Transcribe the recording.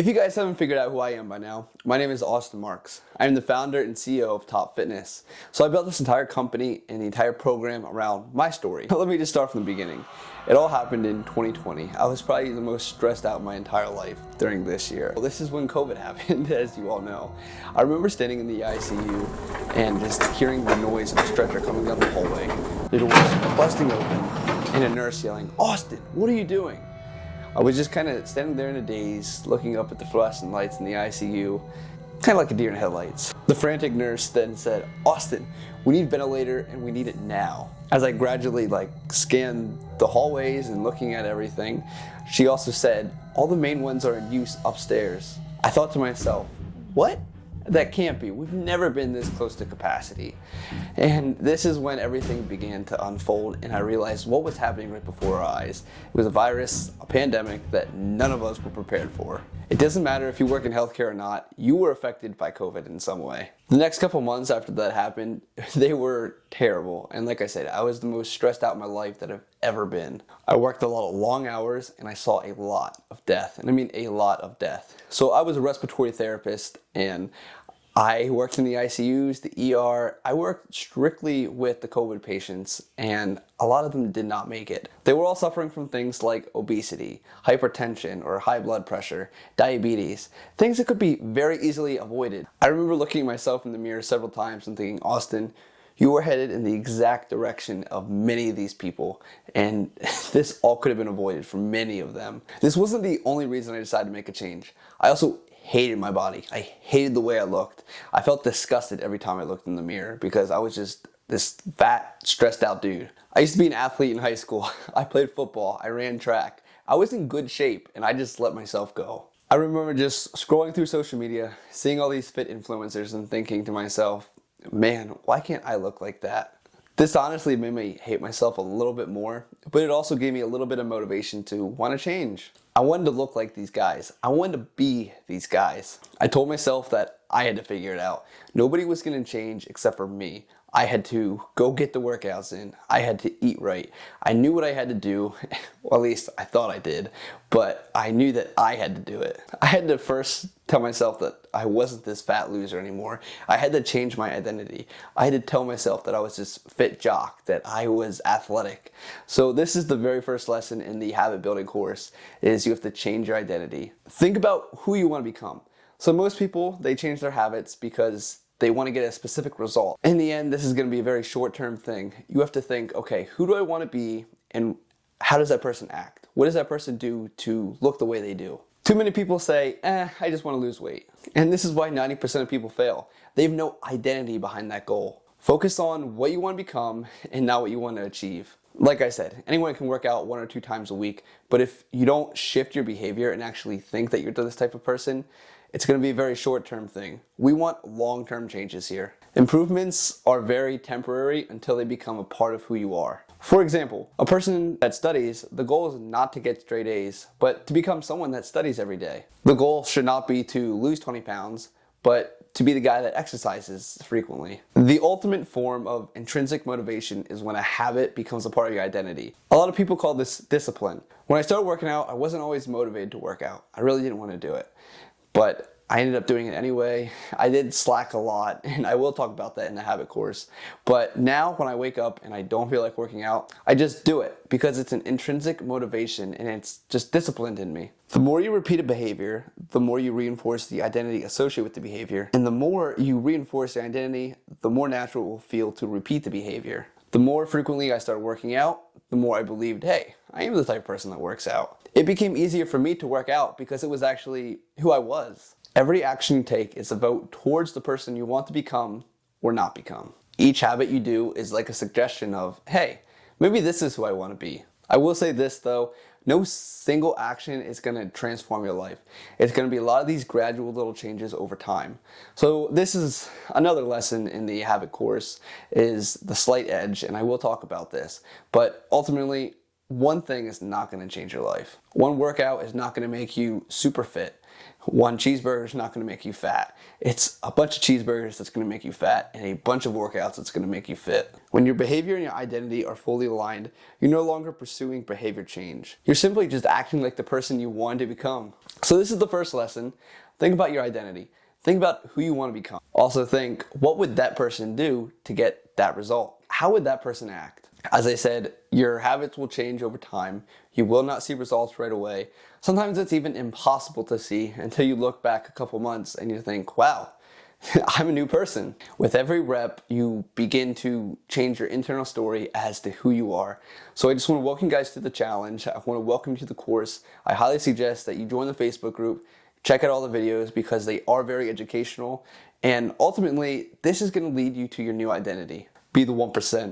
If you guys haven't figured out who I am by now, my name is Austin Marks. I am the founder and CEO of Top Fitness. So I built this entire company and the entire program around my story. Let me just start from the beginning. It all happened in 2020. I was probably the most stressed out my entire life during this year. Well, this is when COVID happened, as you all know. I remember standing in the ICU and just hearing the noise of a stretcher coming down the hallway, the doors busting open, and a nurse yelling, "Austin, what are you doing?" I was just kind of standing there in a daze, looking up at the fluorescent lights in the ICU, kind of like a deer in headlights. The frantic nurse then said, "Austin, we need a ventilator and we need it now." As I gradually scanned the hallways and looking at everything, she also said, "All the main ones are in use upstairs." I thought to myself, what? That can't be. We've never been this close to capacity. And this is when everything began to unfold and I realized what was happening right before our eyes. It was a virus, a pandemic that none of us were prepared for. It doesn't matter if you work in healthcare or not, you were affected by COVID in some way. The next couple months after that happened, they were terrible. And like I said, I was the most stressed out in my life that I've ever been. I worked a lot of long hours and I saw a lot of death. And I mean a lot of death. So I was a respiratory therapist and I worked in the ICUs, the ER. I worked strictly with the COVID patients and a lot of them did not make it. They were all suffering from things like obesity, hypertension or high blood pressure, diabetes, things that could be very easily avoided. I remember looking at myself in the mirror several times and thinking, "Austin, you are headed in the exact direction of many of these people, and this all could have been avoided for many of them." This wasn't the only reason I decided to make a change. I also hated my body. I hated the way I looked. I felt disgusted every time I looked in the mirror because I was just this fat, stressed out dude. I used to be an athlete in high school. I played football. I ran track. I was in good shape and I just let myself go. I remember just scrolling through social media, seeing all these fit influencers and thinking to myself, man, why can't I look like that? This honestly made me hate myself a little bit more, but it also gave me a little bit of motivation to want to change. I wanted to look like these guys. I wanted to be these guys. I told myself that I had to figure it out. Nobody was going to change except for me. I had to go get the workouts in. I had to eat right. I knew what I had to do. Well, at least I thought I did, but I knew that I had to do it. I had to first tell myself that I wasn't this fat loser anymore. I had to change my identity. I had to tell myself that I was this fit jock, that I was athletic. So this is the very first lesson in the habit building course, is you have to change your identity. Think about who you want to become. So most people, they change their habits because they want to get a specific result. In the end, this is going to be a very short-term thing. You have to think, okay, who do I want to be and how does that person act? What does that person do to look the way they do? Too many people say, I just want to lose weight. And this is why 90% of people fail. They have no identity behind that goal. Focus on what you want to become and not what you want to achieve. Like I said, anyone can work out 1 or 2 times a week, but if you don't shift your behavior and actually think that you're this type of person, it's going to be a very short-term thing. We want long-term changes here. Improvements are very temporary until they become a part of who you are. For example, a person that studies, the goal is not to get straight A's, but to become someone that studies every day. The goal should not be to lose 20 pounds, but to be the guy that exercises frequently. The ultimate form of intrinsic motivation is when a habit becomes a part of your identity. A lot of people call this discipline. When I started working out, I wasn't always motivated to work out. I really didn't want to do it. But I ended up doing it anyway. I did slack a lot, and I will talk about that in the habit course. But now when I wake up and I don't feel like working out, I just do it because it's an intrinsic motivation and it's just disciplined in me. The more you repeat a behavior, the more you reinforce the identity associated with the behavior. And the more you reinforce the identity, the more natural it will feel to repeat the behavior. The more frequently I started working out, the more I believed, hey, I am the type of person that works out. It became easier for me to work out because it was actually who I was. Every action you take is a vote towards the person you want to become or not become. Each habit you do is like a suggestion of, hey, maybe this is who I want to be. I will say this though, no single action is going to transform your life. It's going to be a lot of these gradual little changes over time. So this is another lesson in the habit course, is the slight edge, and I will talk about this. But ultimately, one thing is not going to change your life. One workout is not going to make you super fit. One cheeseburger is not going to make you fat. It's a bunch of cheeseburgers that's going to make you fat and a bunch of workouts that's going to make you fit. When your behavior and your identity are fully aligned, you're no longer pursuing behavior change. You're simply just acting like the person you want to become. So this is the first lesson. Think about your identity. Think about who you want to become. Also think, what would that person do to get that result? How would that person act? As I said, your habits will change over time. You will not see results right away. Sometimes it's even impossible to see until you look back a couple months and you think, wow, I'm a new person. With every rep, you begin to change your internal story as to who you are. So I just want to welcome you guys to the challenge. I want to welcome you to the course. I highly suggest that you join the Facebook group. Check out all the videos because they are very educational. And ultimately, this is going to lead you to your new identity. Be the 1%.